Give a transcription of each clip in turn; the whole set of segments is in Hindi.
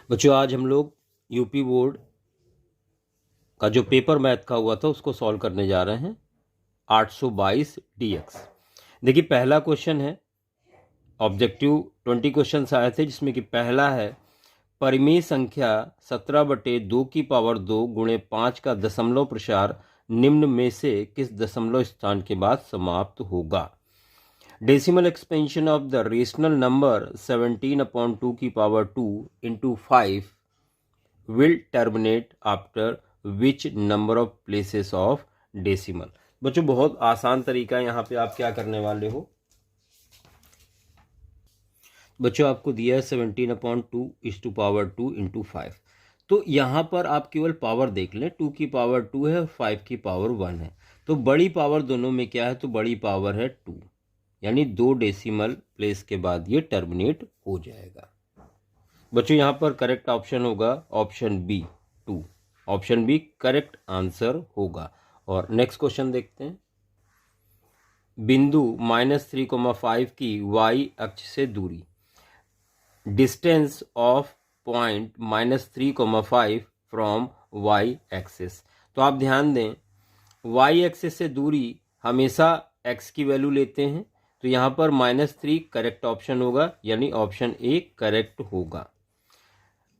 बच्चों आज हम लोग यूपी बोर्ड का जो पेपर मैथ का हुआ था उसको सॉल्व करने जा रहे हैं 822 DX। देखिए पहला क्वेश्चन है, ऑब्जेक्टिव 20 क्वेश्चन आए थे जिसमें कि पहला है परिमेय संख्या 17/2 की पावर 2 गुणे 5 का दशमलव प्रसार निम्न में से किस दशमलव स्थान के बाद समाप्त होगा। Decimal expansion of the rational number 17/2 की power 2 into 5 will terminate after which number of places of decimal। बच्चों बहुत आसान तरीका है, यहाँ पे आप क्या करने वाले हो। बच्चों आपको दिया है 17/2 इज टू पावर 2 इंटू 5। तो यहाँ पर आप केवल पावर देख लें, 2 की पावर 2 है और 5 की पावर 1 है। तो बड़ी पावर दोनों में क्या है, तो बड़ी पावर है 2, यानी 2 डेसिमल प्लेस के बाद ये टर्मिनेट हो जाएगा। बच्चों यहाँ पर करेक्ट ऑप्शन होगा option B 2। Option B correct answer होगा। और नेक्स्ट क्वेश्चन देखते हैं। बिंदु -3,5 की y अक्ष से दूरी, distance of point -3,5 from y axis. तो आप ध्यान दें, y एक्सिस से दूरी हमेशा x की वैल्यू लेते हैं, तो यहाँ पर -3 करेक्ट ऑप्शन होगा, यानी ऑप्शन ए करेक्ट होगा।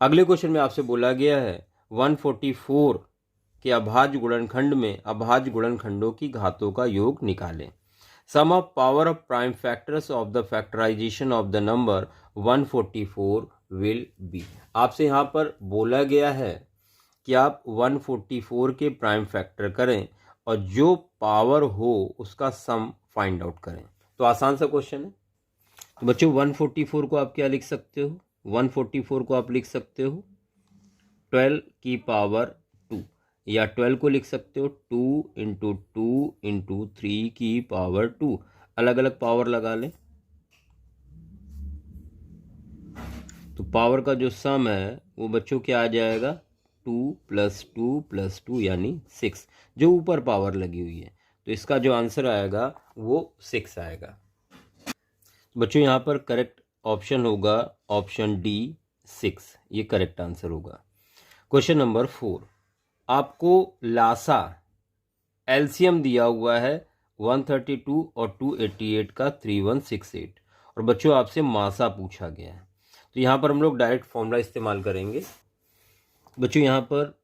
अगले क्वेश्चन में आपसे बोला गया है 144 के अभाज्य गुणनखंड में अभाज्य गुणनखंडों की घातों का योग निकालें। Sum of power of prime factors of the factorization of the number 144 will be. आपसे यहाँ पर बोला गया है कि आप 144 के प्राइम फैक्टर करें और जो पावर हो उसका सम फाइंड आउट करें। तो आसान सा क्वेश्चन है। तो बच्चों 144 को आप क्या लिख सकते हो, 144 को आप लिख सकते हो 12 की पावर 2, या 12 को लिख सकते हो 2 इंटू 2 इंटू 3 की पावर 2। अलग अलग पावर लगा लें तो पावर का जो सम है वो बच्चों क्या आ जाएगा, 2 + 2 + 2 यानी 6, जो ऊपर पावर लगी हुई है। तो इसका जो आंसर आएगा वो 6 आएगा। बच्चों यहाँ पर करेक्ट ऑप्शन होगा ऑप्शन डी 6, ये करेक्ट आंसर होगा। क्वेश्चन नंबर 4, आपको लासा एलसीएम दिया हुआ है 132 और 288 का 3168, और बच्चों आपसे मासा पूछा गया है। तो यहाँ पर हम लोग डायरेक्ट फॉर्मूला इस्तेमाल करेंगे। बच्चों यहाँ पर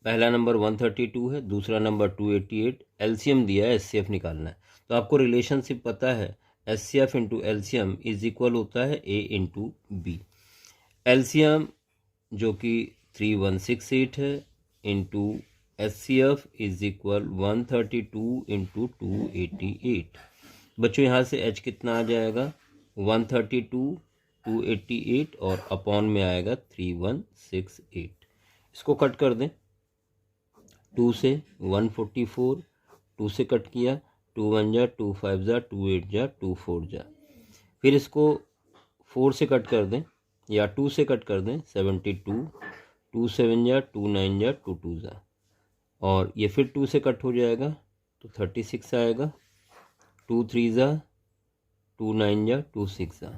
पहला नंबर 132 है, दूसरा नंबर 288, एलसीएम दिया है, एचसीएफ निकालना है। तो आपको रिलेशनशिप पता है, HCF into LCM is equal होता है ए इंटू बी। एलसीएम जो कि 3168 है into HCF is equal 132 into 288। बच्चों यहाँ से एच कितना आ जाएगा, 132 288 और अपॉन में आएगा 3168। इसको कट कर दें, 2 से 144, 2 से कट किया, 2 1 जा 2 5 जा 2 8 जा 2 4 जा, फिर इसको 4 से कट कर दें या 2 से कट कर दें 72, 2 7 जा 2 9 जा 2 2 जा, और ये फिर 2 से कट हो जाएगा तो 36 आएगा, 2 3 जा 2 9 जा 2 6 जा।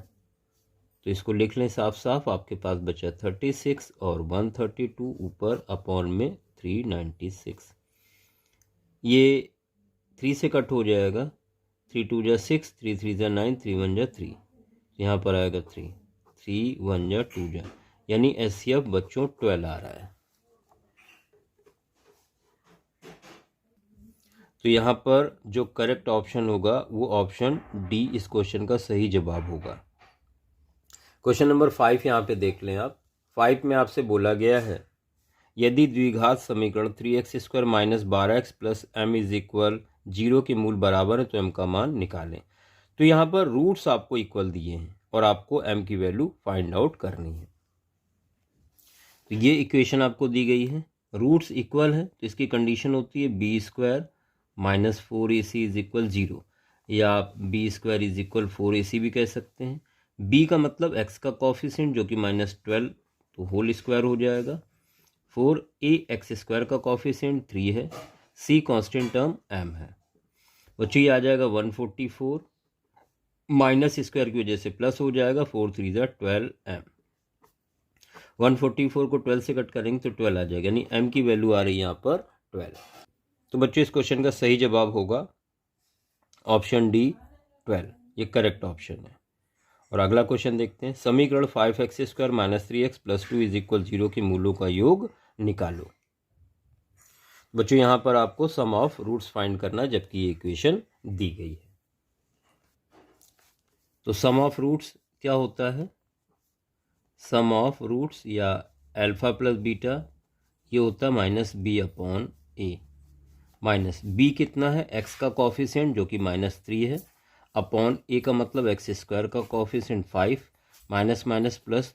तो इसको लिख लें साफ साफ, आपके पास बचा 36 और 132 ऊपर अपॉन में 396। ये 3 से कट हो जाएगा, 3 2 जा 6, 3 3 जा 9, 3 1 जा 3, यहाँ पर आएगा 3 3 1 जा 2 जा, यानी एचसीएफ बच्चों 12 आ रहा है। तो यहाँ पर जो करेक्ट ऑप्शन होगा वो ऑप्शन डी इस क्वेश्चन का सही जवाब होगा। क्वेश्चन नंबर 5 यहाँ पे देख लें आप। 5 में आपसे बोला गया है यदि द्विघात समीकरण 3x² - 12x + m is equal 0 के मूल बराबर है तो m का मान निकालें। तो यहाँ पर रूट्स आपको इक्वल दिए हैं और आपको m की वैल्यू फाइंड आउट करनी है। तो ये इक्वेशन आपको दी गई है, रूट्स इक्वल है तो इसकी कंडीशन होती है b² - 4ac इज इक्वल 0, या आप b² इज इक्वल 4ac भी कह सकते हैं। b का मतलब x का कॉफिशिएंट जो कि -12 तो होल स्क्वायर हो जाएगा, 4ax² का कॉफिशिएंट 3 है, c कांस्टेंट टर्म m है। बच्चों ये आ जाएगा 144, माइनस स्क्वायर की वजह से प्लस हो जाएगा, 4 3 जा 12m। 144 को 12 से कट करेंगे तो 12 आ जाएगा, यानी m की वैल्यू आ रही है यहाँ पर 12। तो बच्चों इस क्वेश्चन का सही जवाब होगा ऑप्शन डी 12, ये करेक्ट ऑप्शन है। और अगला क्वेश्चन देखते हैं, समीकरण 5x² - 3x + 2 = 0 के मूलों का योग निकालो। बच्चों यहाँ पर आपको सम ऑफ रूट्स फाइंड करना है, जबकि ये इक्वेशन दी गई है। तो सम ऑफ रूट्स क्या होता है? सम ऑफ रूट्स या अल्फा प्लस बीटा ये होता है -b/a। माइनस b कितना है? x का कॉफिशिएंट जो कि -3 है, अपॉन a का मतलब x² का कॉफिशिएंट 5, माइनस माइनस प्लस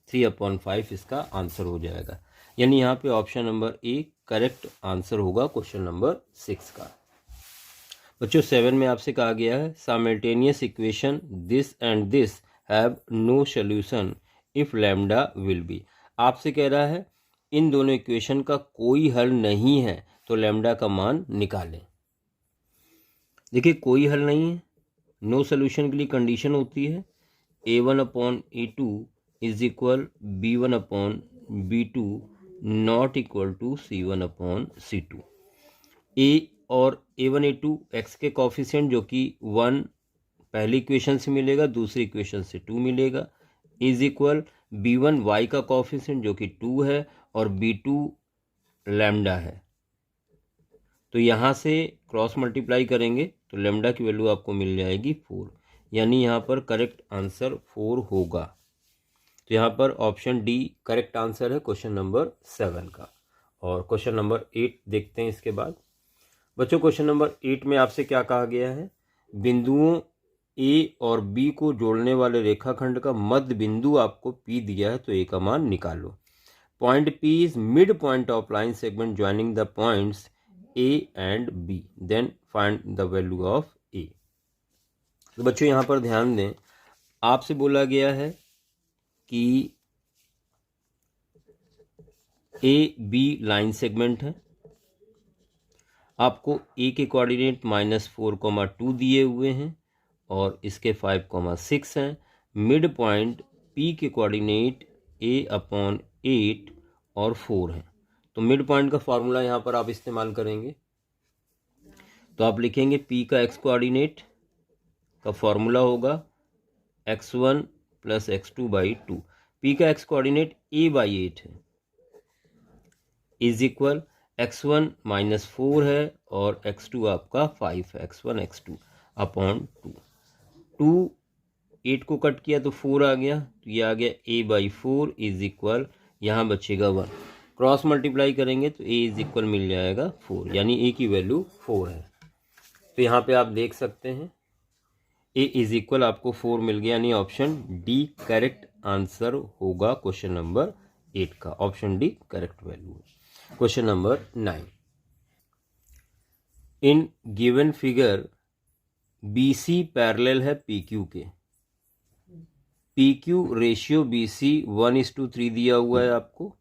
3/5 इसका आंसर हो जाएगा। यानी यहाँ पे option number A correct answer होगा क्वेश्चन नंबर 6 का। बच्चों 7 में आपसे कहा गया है simultaneous equation this and this have no solution if lambda will be. आपसे कह रहा है इन दोनों इक्वेशन का कोई हल नहीं है तो लैम्डा का मान निकालें। देखिए कोई हल नहीं है, नो सॉल्यूशन के लिए कंडीशन होती है a1/a2 = b1/b2 not equal to c1/c2। a और a1 a2 x के कॉफिशिएंट जो कि 1 पहली इक्वेशन से मिलेगा, दूसरी इक्वेशन से 2 मिलेगा, इज इक्वल b1 y का कॉफिशिएंट जो कि 2 है और b2 लैम्डा है। तो यहाँ से क्रॉस मल्टीप्लाई करेंगे तो लैम्डा की वैल्यू आपको मिल जाएगी 4, यानी यहाँ पर करेक्ट आंसर 4 होगा। तो यहाँ पर ऑप्शन डी करेक्ट आंसर है क्वेश्चन नंबर 7 का। और क्वेश्चन नंबर 8 देखते हैं इसके बाद। बच्चों क्वेश्चन नंबर 8 में आपसे क्या कहा गया है? बिंदुओं ए और बी को जोड़ने वाले रेखाखंड का मध्य बिंदु आपको पी दिया है, तो ए का मान निकालो। Point P is mid point of line segment joining the points A and B, then find the value of a. तो बच्चों यहाँ पर ध्यान दें, आपसे बोला गया है कि ए बी लाइन सेगमेंट है, आपको ए के कोऑर्डिनेट -4,2 दिए हुए हैं और इसके 5,6 हैं। मिड पॉइंट पी के कोऑर्डिनेट a/8 और 4 हैं। तो मिड पॉइंट का फॉर्मूला यहाँ पर आप इस्तेमाल करेंगे, तो आप लिखेंगे p का x कोऑर्डिनेट का फॉर्मूला होगा x1 + x2/2। p का x कोऑर्डिनेट a/8 है, इज इक्वल x1 -4 है और x2 आपका 5 है, x1 x2 अपॉन 2 8 को कट किया तो 4 आ गया, तो ये आ गया a/4 इज इक्वल यहाँ बचेगा 1। क्रॉस मल्टीप्लाई करेंगे तो a इज इक्वल मिल जाएगा 4, यानी a की वैल्यू 4 है। तो यहाँ पे आप देख सकते हैं a इज इक्वल आपको 4 मिल गया, यानी ऑप्शन डी करेक्ट आंसर होगा क्वेश्चन नंबर 8 का। ऑप्शन डी करेक्ट वैल्यू है। Question number 9, in given figure BC parallel है PQ के, PQ रेशियो BC 1:3 दिया हुआ है आपको,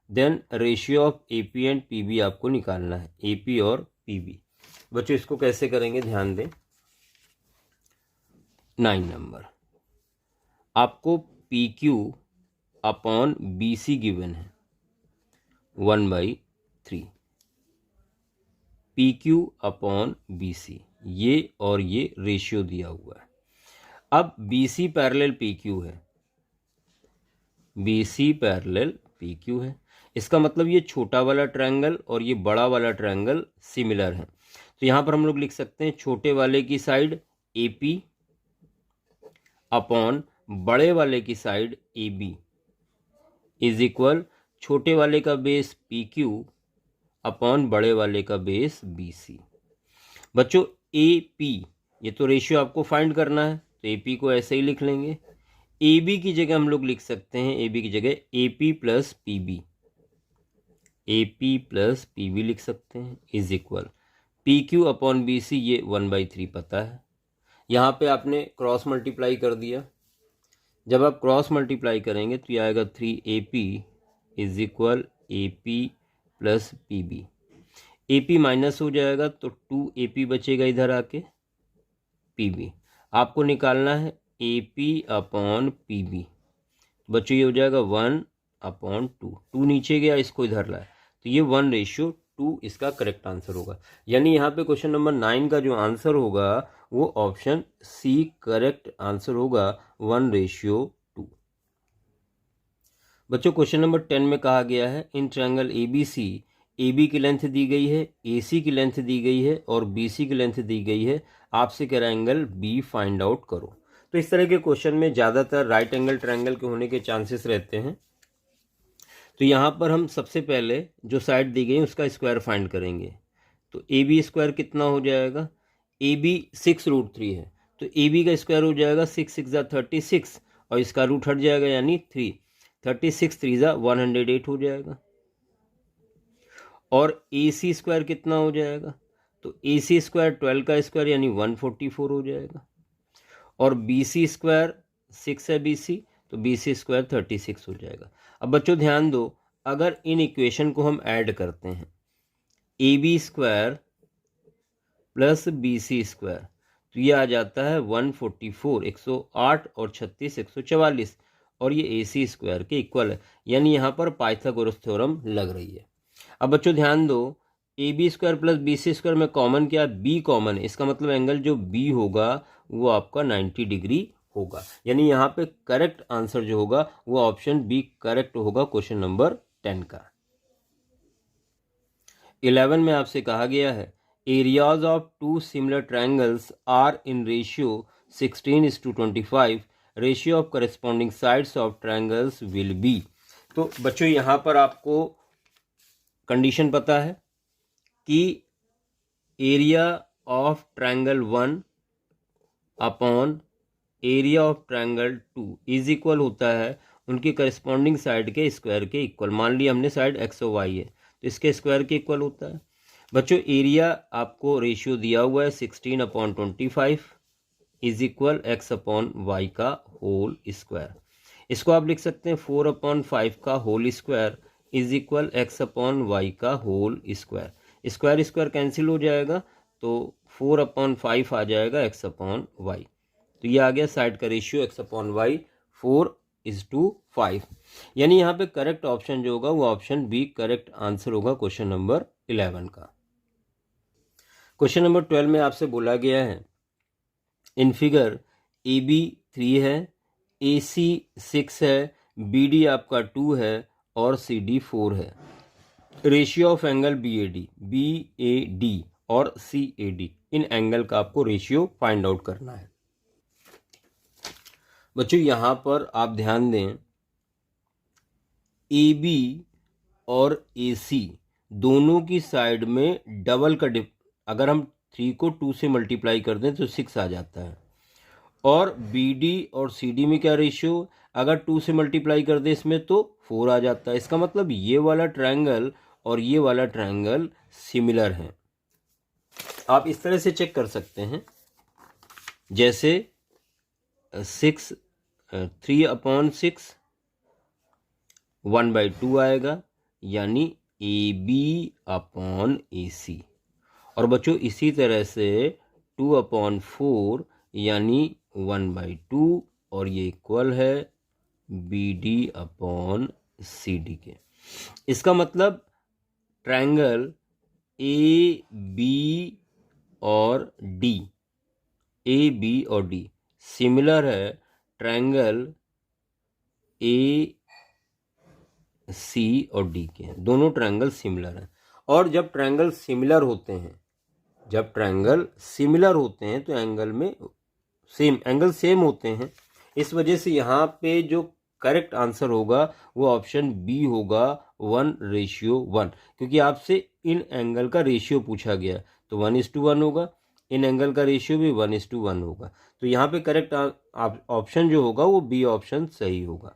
then ratio of AP and PB आपको निकालना है, AP और PB। बच्चों इसको कैसे करेंगे ध्यान दें। 9 नंबर आपको PQ अपॉन BC गिवन है 1/3, PQ अपॉन BC ये और ये रेशियो दिया हुआ है। अब BC पैरेलल PQ है, BC पैरेलल PQ है, इसका मतलब ये छोटा वाला ट्रायंगल और ये बड़ा वाला ट्रायंगल सिमिलर है। तो यहाँ पर हम लोग लिख सकते हैं छोटे वाले की साइड AP अपॉन बड़े वाले की साइड AB इज इक्वल छोटे वाले का बेस PQ अपॉन बड़े वाले का बेस BC। बच्चों AP ये तो रेशियो आपको फाइंड करना है, तो AP को ऐसे ही लिख लेंगे। AB की जगह हम लोग लिख सकते हैं, AB की जगह AP + PB, AP + PB लिख सकते हैं, is equal PQ upon BC ये 1/3 पता है। यहाँ पे आपने क्रॉस मल्टीप्लाई कर दिया, जब आप क्रॉस मल्टीप्लाई करेंगे तो ये आएगा 3AP is equal AP + PB। AP minus हो जाएगा तो 2AP बचेगा इधर आके, PB आपको निकालना है AP अपॉन PB। बच्चों ये हो जाएगा 1 1/2, 2 नीचे गया, इसको इधर लाए, तो ये 1:2 इसका करेक्ट आंसर होगा। यानी यहाँ पे क्वेश्चन नंबर 9 का जो आंसर होगा वो ऑप्शन सी करेक्ट आंसर होगा, 1:2। बच्चों क्वेश्चन नंबर 10 में कहा गया है इन ट्रायंगल ABC, AB की लेंथ दी गई है, AC की लेंथ दी गई है और BC की लेंथ दी गई है, आपसे कह रहा है एंगल B फाइंड आउट करो। तो इस तरह के क्वेश्चन में ज़्यादातर राइट एंगल ट्रायंगल के होने के चांसेस रहते हैं। तो यहाँ पर हम सबसे पहले जो साइड दी गई उसका स्क्वायर फाइंड करेंगे। तो AB स्क्वायर कितना हो जाएगा, AB 6√3 है, तो AB का स्क्वायर हो जाएगा 6 6 36 और इसका रूट हट जाएगा यानी 3, 36 3 108 हो जाएगा। और AC स्क्वायर कितना हो जाएगा, तो AC स्क्वायर 12 का स्क्वायर यानी 144 हो जाएगा। और BC स्क्वायर 6 है BC, तो BC स्क्वायर 36 हो जाएगा। अब बच्चों ध्यान दो, अगर इन इक्वेशन को हम ऐड करते हैं AB square plus BC square, तो ये आ जाता है 144, 108 और 36 144, और ये AC स्क्वायर के इक्वल है, यानी यहाँ पर पाइथागोरस थ्योरम लग रही है। अब बच्चों ध्यान दो, AB square plus BC square में कॉमन क्या है, B कॉमन है, इसका मतलब एंगल जो B होगा वो आपका 90 डिग्री होगा। यानी यहाँ पे करेक्ट आंसर जो होगा वो ऑप्शन बी करेक्ट होगा क्वेश्चन नंबर 10 का। 11 में आपसे कहा गया है areas of two similar triangles are in ratio 16:25, ratio of corresponding sides of triangles will be. तो बच्चों यहाँ पर आपको कंडीशन पता है कि area of triangle 1 upon area of triangle 2 is equal होता है उनके करस्पॉन्डिंग साइड के स्क्वायर के इक्वल। मान लिया हमने साइड एक्स और वाई है तो इसके स्क्वायर के इक्वल होता है। बच्चों एरिया आपको रेशियो दिया हुआ है 16/25 is equal x upon y का होल स्क्वायर। इसको आप लिख सकते हैं 4/5 का whole square is equal x upon y का whole square. Square square cancel हो जाएगा तो 4/5 आ जाएगा एक्स अपॉन वाई। तो ये आ गया साइड का रेशियो एक्स अपॉन वाई 4:5। यानी यहाँ पे करेक्ट ऑप्शन जो होगा वो ऑप्शन बी करेक्ट आंसर होगा क्वेश्चन नंबर 11 का। क्वेश्चन नंबर 12 में आपसे बोला गया है इन फिगर AB 3 है, AC 6 है, BD आपका 2 है और CD 4 है। रेशियो ऑफ एंगल BAD और CAD, इन एंगल का आपको रेशियो फाइंड आउट करना है। बच्चों यहाँ पर आप ध्यान दें AB और AC दोनों की साइड में डबल का अगर हम 3 को 2 से मल्टीप्लाई कर दें तो 6 आ जाता है। और BD और CD में क्या रेशियो, अगर 2 से मल्टीप्लाई कर दें इसमें तो 4 आ जाता है। इसका मतलब ये वाला ट्रायंगल और ये वाला ट्रायंगल सिमिलर हैं। आप इस तरह से चेक कर सकते हैं, जैसे 3/6 1/2 आएगा यानी AB अपॉन AC। और बच्चों इसी तरह से 2/4 यानी 1/2 और ये इक्वल है BD अपॉन CD के। इसका मतलब ट्रायंगल AB और D सिमिलर है ट्रायंगल AC और D के। दोनों ट्रायंगल सिमिलर हैं। और जब ट्रायंगल सिमिलर होते हैं तो एंगल में एंगल सेम होते हैं। इस वजह से यहाँ पे जो करेक्ट आंसर होगा वो ऑप्शन बी होगा 1:1, क्योंकि आपसे इन एंगल का रेशियो पूछा गया तो 1:1 होगा, इन एंगल का रेशियो भी 1:1 होगा। तो यहाँ पे करेक्ट ऑप्शन जो होगा वो बी ऑप्शन सही होगा।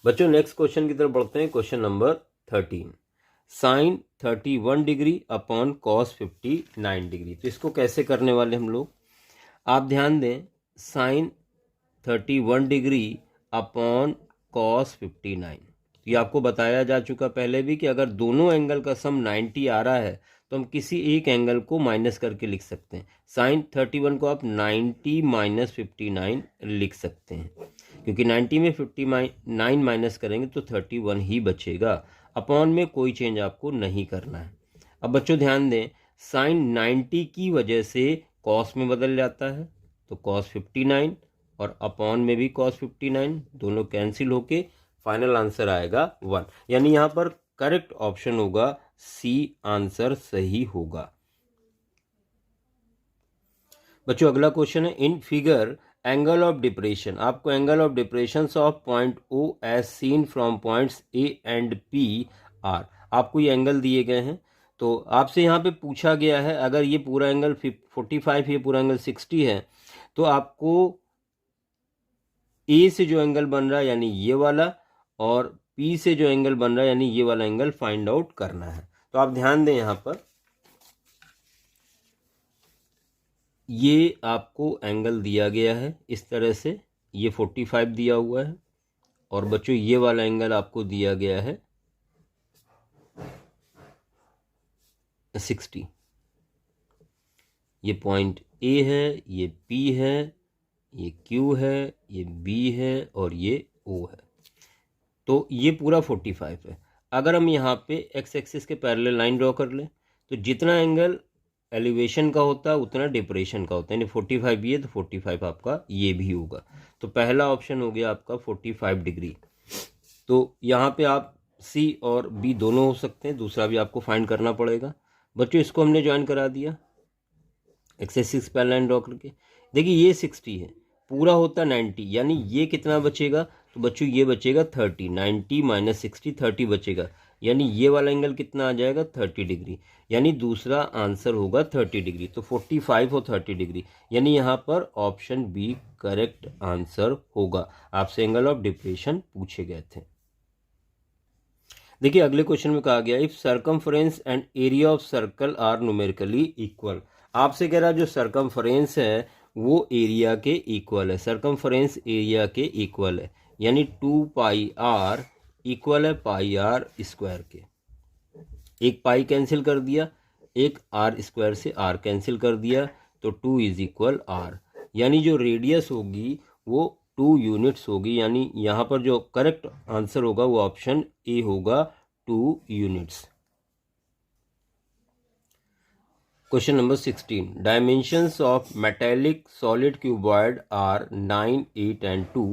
बच्चों नेक्स्ट क्वेश्चन की तरफ बढ़ते हैं। Question number 13, sin 31 degree upon cos 59 degree. तो इसको कैसे करने वाले हम लोग, आप ध्यान दें, साइन 31 डिग्री अपॉन कॉस 59, ये आपको बताया जा चुका पहले भी कि अगर दोनों एंगल का सम 90 आ रहा है तो हम किसी एक एंगल को माइनस करके लिख सकते हैं। साइन 31 को आप 90 - 59 लिख सकते हैं। क्योंकि 90 में 59 माइनस करेंगे तो 31 ही बचेगा। अपॉन में कोई चेंज आपको नहीं करना है। अब बच्चों ध्यान दें, साइन 90 की वजह से कॉस में बदल जाता है, तो कॉस 59 और अपॉन में भी कॉस 59, दोनों कैंसिल होके फाइनल आंसर आएगा 1। यानी यहाँ पर करेक्ट ऑप्शन होगा सी, आंसर सही होगा। बच्चों अगला क्वेश्चन है, in figure angle of depression, आपको angle of depression of point O as seen from points A and P R, आपको ये एंगल दिए गए हैं। तो आपसे यहाँ पे पूछा गया है, अगर ये पूरा एंगल 45, ये पूरा एंगल 60 है, तो आपको ए से जो एंगल बन रहा है यानी ये वाला, और पी से जो एंगल बन रहा है यानी ये वाला एंगल फाइंड आउट करना है। तो आप ध्यान दें, यहाँ पर ये आपको एंगल दिया गया है इस तरह से, ये 45 दिया हुआ है, और बच्चों ये वाला एंगल आपको दिया गया है 60। ये पॉइंट ए है, ये पी है, ये क्यू है, ये बी है और ये ओ है। तो ये पूरा 45 है। अगर हम यहाँ पे एक्स एक्सिस के पैरेलल लाइन ड्रॉ कर लें, तो जितना एंगल एलिवेशन का होता है उतना डिप्रेशन का होता है, यानी 45 ये, तो 45 आपका ये भी होगा। तो पहला ऑप्शन हो गया आपका 45 डिग्री। तो यहाँ पे आप सी और बी दोनों हो सकते हैं, दूसरा भी आपको फाइंड करना पड़ेगा। बच्चों इसको हमने ज्वाइन करा दिया x axis parallel line draw करके। देखिए ये 60 है, पूरा होता 90, यानी ये कितना बचेगा, तो बच्चों ये बचेगा 30, 90 माइनस 60 30 बचेगा, यानी ये वाला एंगल कितना आ जाएगा 30 डिग्री, यानी दूसरा आंसर होगा 30 डिग्री। तो 45 और 30 डिग्री, यानी यहाँ पर ऑप्शन बी करेक्ट आंसर होगा। आपसे एंगल ऑफ डिप्रेशन पूछे गए थे। देखिए अगले क्वेश्चन में कहा गया, if circumference and area of circle are numerically equal, आपसे कह रहा जो सर्कमफ्रेंस है वो एरिया के इक्वल है, सर्कमफ्रेंस एरिया के इक्वल है, यानी 2 पाई आर इक्वल है पाई आर स्क्वायर के। एक पाई कैंसिल कर दिया, एक आर स्क्वायर से आर कैंसिल कर दिया, तो 2 इज इक्वल आर, यानी जो रेडियस होगी वो 2 यूनिट्स होगी, यानी यहाँ पर जो करेक्ट आंसर होगा वो ऑप्शन ए होगा 2 units. Question number 16, dimensions of metallic solid cuboid are 9, 8 and 2.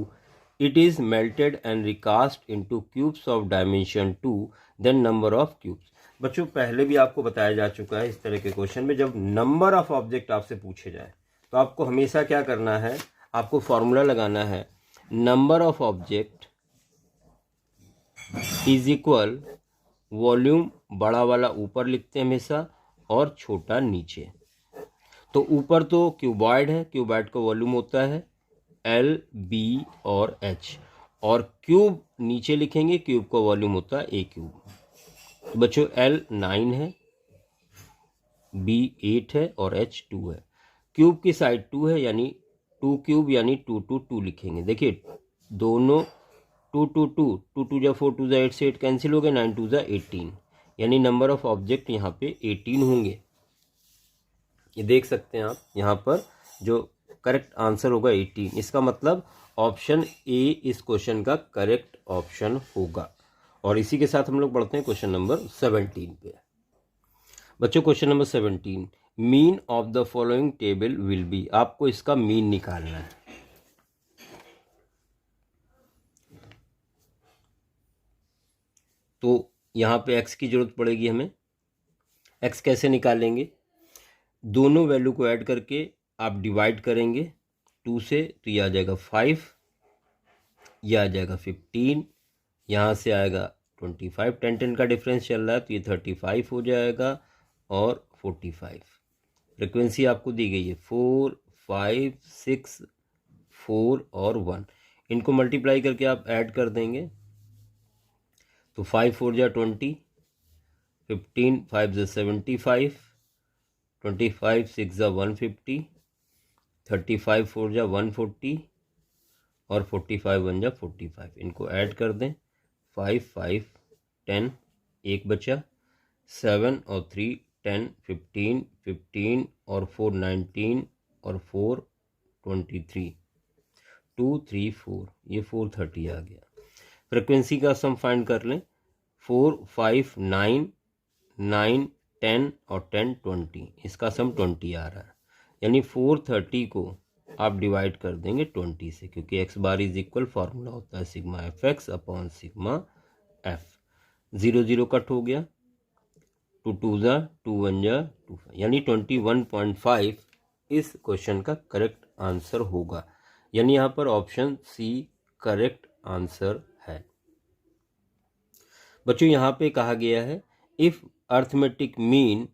It is melted and recast into cubes of dimension 2, then number of cubes. बच्चों पहले भी आपको बताया जा चुका है इस तरह के क्वेश्चन में, जब नंबर ऑफ ऑब्जेक्ट आपसे पूछे जाए तो आपको हमेशा क्या करना है, आपको फॉर्मूला लगाना है, number of object is equal volume, बड़ा वाला ऊपर लिखते हैं हमेशा और छोटा नीचे। तो ऊपर तो क्यूबॉइड है, क्यूबॉइड का वॉल्यूम होता है L, B और H, और क्यूब नीचे लिखेंगे, क्यूब का वॉल्यूम होता है A क्यूब। तो बच्चों L 9 है, B 8 है और H 2 है। क्यूब की साइड 2 है, यानी 2 क्यूब यानी 2 2 2 लिखेंगे। देखिए दोनों 2 2 2 2 2 जा 4 2 जा 8 से 8 कैंसिल हो गए, 9 2 जा 18, यानी नंबर ऑफ ऑब्जेक्ट यहाँ पे 18 होंगे। ये देख सकते हैं आप, यहाँ पर जो करेक्ट आंसर होगा 18, इसका मतलब ऑप्शन ए इस क्वेश्चन का करेक्ट ऑप्शन होगा। और इसी के साथ हम लोग बढ़ते हैं क्वेश्चन नंबर 17 पे। बच्चों question number 17, mean of the following table will be, आपको इसका मीन निकालना है। तो यहाँ पे एक्स की जरूरत पड़ेगी हमें। एक्स कैसे निकालेंगे, दोनों वैल्यू को ऐड करके आप डिवाइड करेंगे 2 से, तो ये आ जाएगा 5, ये आ जाएगा 15, यहाँ से आएगा 25, 10 10 का डिफरेंस चल रहा है तो ये 35 हो जाएगा और 45। फ्रिक्वेंसी आपको दी गई है 4 5 6 4 और 1, इनको मल्टीप्लाई करके आप ऐड कर देंगे तो 5 4 जा 20, 15 5 जा 75, 25 6 जा 150, 35 4 जा 140 और 45 1 जा 45, इनको ऐड कर दें 5 5 10, एक बचा, 7 और 3 10, 15 15 और 4 19 और 4 23, 2 3 4, ये 430 आ गया। फ्रिक्वेंसी का सम फाइंड कर लें, 4 5 9 9 10 और 10 20, इसका सम 20 आ रहा है। यानी 430 को आप डिवाइड कर देंगे 20 से, क्योंकि x bar is equal formula होता है sigma F x upon sigma F. 0 0 cut हो गया, 2 2 जा 2 1 जा 2, यानी 21.5 इस क्वेश्चन का करेक्ट आंसर होगा। यानी यहाँ पर ऑप्शन सी करेक्ट आंसर है। बच्चों यहाँ पे कहा गया है if arithmetic mean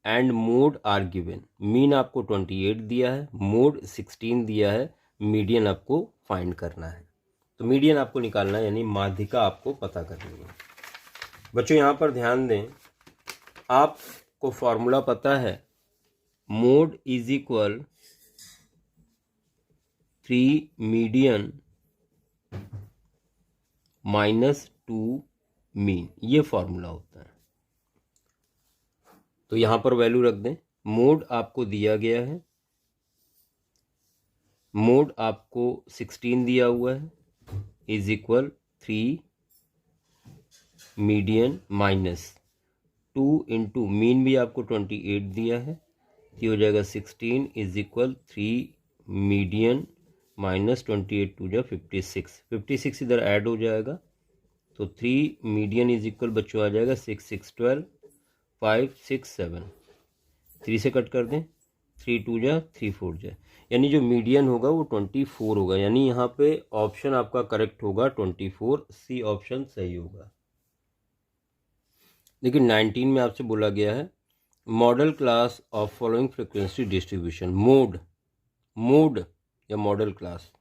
and mode are given. Mean आपको 28 दिया है, मोड 16 दिया है, मीडियन आपको फाइंड करना है। तो मीडियन आपको निकालना है, यानी माध्यिका आपको पता करनी है। बच्चों यहाँ पर ध्यान दें, आपको फॉर्मूला पता है, mode is equal 3 median minus 2 mean, ये फॉर्मूला होता है। तो यहां पर वैल्यू रख दें। मोड आपको दिया गया है, मोड आपको 16 दिया हुआ है, is equal 3 median minus 2 into mean भी आपको 28 दिया है, ये हो जाएगा 16 is equal 3 median minus 28 two जा 56, 56 इधर ऐड हो जाएगा, तो 3 मीडियन इज इक्वल बच्चों आ जाएगा 6 6 12 5 6 7, 3 से कट कर दें, 3 2 जा 3 4 जा, यानी जो मीडियन होगा वो 24 होगा। यानी यहाँ पे ऑप्शन आपका करेक्ट होगा 24, सी ऑप्शन सही होगा। लेकिन 19 में आपसे बोला गया है model class of following frequency distribution. Mode या मॉडल क्लास,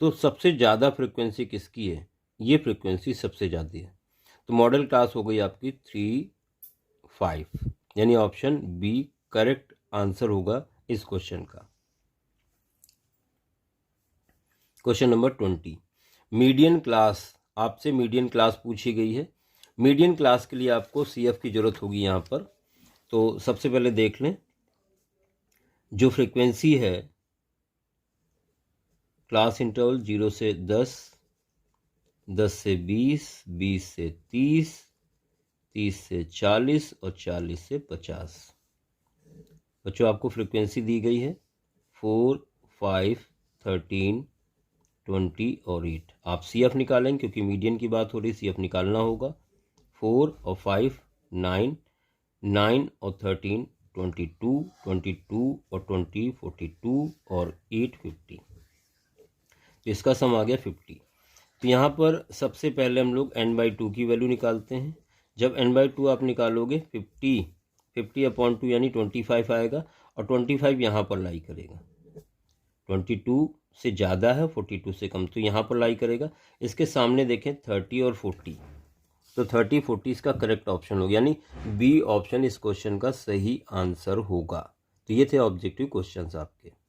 तो सबसे ज़्यादा फ्रिक्वेंसी किसकी है, ये फ्रिक्वेंसी सबसे ज़्यादा है, तो मॉडल क्लास हो गई आपकी 3 5, यानी ऑप्शन बी करेक्ट आंसर होगा इस क्वेश्चन का। क्वेश्चन नंबर 20, मीडियन क्लास, आपसे मीडियन क्लास पूछी गई है। मीडियन क्लास के लिए आपको CF की ज़रूरत होगी यहाँ पर। तो सबसे पहले देख लें, जो फ्रिक्वेंसी है क्लास इंटरवल 0 से 10, 10 से 20, 20 से 30, 30 से 40 और 40 से 50। बच्चों आपको फ्रिक्वेंसी दी गई है 4 5 13 20 और 8। आप CF निकालें, क्योंकि मीडियन की बात हो रही, CF निकालना होगा। 4 और 5 9, 9 और 13 22, 22 और 20 42 और 8 50, तो इसका सम आ गया 50। तो यहाँ पर सबसे पहले हम लोग n/2 की वैल्यू निकालते हैं। जब n/2 आप निकालोगे 50 अपॉन 2 यानी 25 आएगा, और 25 यहाँ पर लाई करेगा। 22 से ज़्यादा है, 42 से कम, तो यहाँ पर लाई करेगा। इसके सामने देखें 30 और 40, तो 30 40 इसका करेक्ट ऑप्शन होगा, यानी बी ऑप्शन इस क्वेश्चन का सही आंसर होगा। तो ये थे ऑब्जेक्टिव क्वेश्चंस आपके।